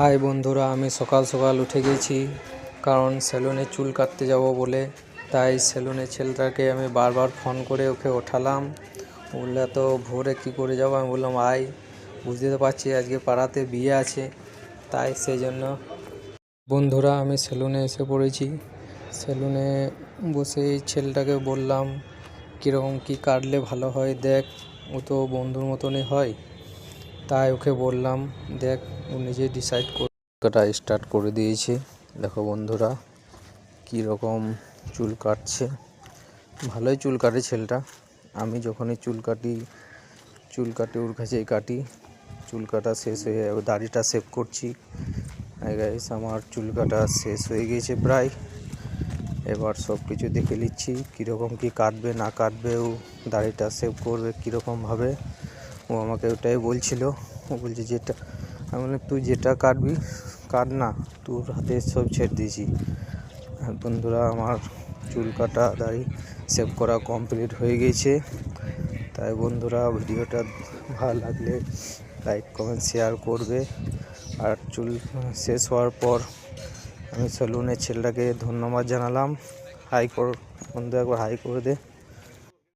High বন্ধুরা, আমি সকাল সকাল উঠে গেছি কারণ সেলুনে চুল কাটতে যাব বলে। তাই সেলুনের ছেলেটাকে আমি বারবার ফোন করে ওকে ওঠালাম। বললে তো ভোরে কী করে যাবো, আমি বললাম আয়, বুঝতে তো পারছি আজকে পাড়াতে বিয়ে আছে, তাই সেই জন্য বন্ধুরা আমি সেলুনে এসে পড়েছি। সেলুনে বসে ছেলেটাকে বললাম কীরকম কী কাটলে ভালো হয়, দেখ ও তো বন্ধুর মতনই হয়। তাই ওকে বললাম, দেখ ও নিজে ডিসাইড কাটা স্টার্ট করে দিয়েছে। দেখো বন্ধুরা কীরকম চুল কাটছে, ভালোই চুল কাটে ছেলেটা। আমি যখনই চুল কাটি ওর কাছেই কাটি। চুল কাটা শেষ হয়ে দাড়িটা সেভ করছি। গাইস আমার চুল কাটা শেষ হয়ে গেছে প্রায়। এবার সব কিছু দেখে নিচ্ছি কীরকম কী কাটবে না কাটবে, ও দাড়িটা সেভ করবে কীরকমভাবে। ও আমাকে ওটাই বলছিল। ও বলছে যেটা, আমি বললাম তুই যেটা কাটবি কাট না, তোর হাতে সব ছেড়ে দিয়েছি। বন্ধুরা আমার চুল কাটা দাড়ি সেভ করা কমপ্লিট হয়ে গেছে। তাই বন্ধুরা ভিডিওটা ভালো লাগলে লাইক কমেন্ট শেয়ার করবে। আর চুল শেষ হওয়ার পর আমি সেলুনের ছেলেটাকে ধন্যবাদ জানালাম। হাই কর বন্ধু, একবার হাই করে দে।